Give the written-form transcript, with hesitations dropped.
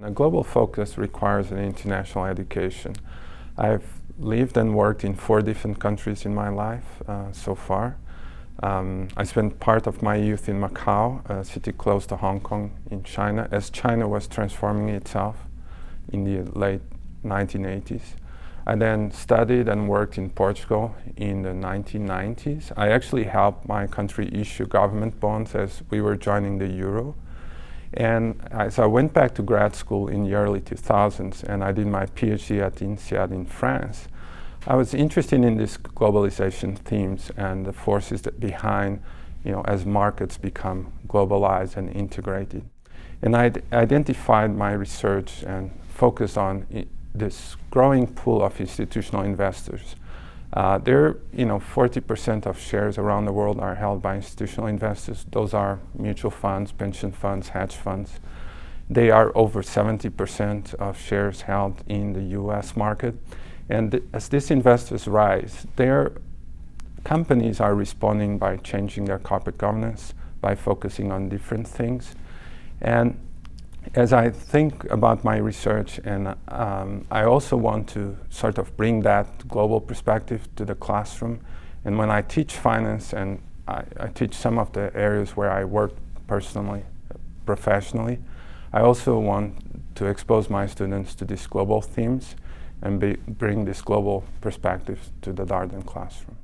A global focus requires an international education. I've lived and worked in 4 different countries in my life so far. I spent part of my youth in Macau, a city close to Hong Kong in China, as China was transforming itself in the late 1980s. I then studied and worked in Portugal in the 1990s. I actually helped my country issue government bonds as we were joining the euro. And so I went back to grad school in the early 2000s, and I did my PhD at INSEAD in France. I was interested in these globalization themes and the forces that behind, as markets become globalized and integrated. And I identified my research and focused on this growing pool of institutional investors. 40% of shares around the world are held by institutional investors. Those are mutual funds, pension funds, hedge funds. They are over 70% of shares held in the US market. And as these investors rise, their companies are responding by changing their corporate governance, by focusing on different things. And as I think about my research, and I also want to sort of bring that global perspective to the classroom. And when I teach finance, and I teach some of the areas where I work personally, professionally, I also want to expose my students to these global themes and bring this global perspective to the Darden classroom.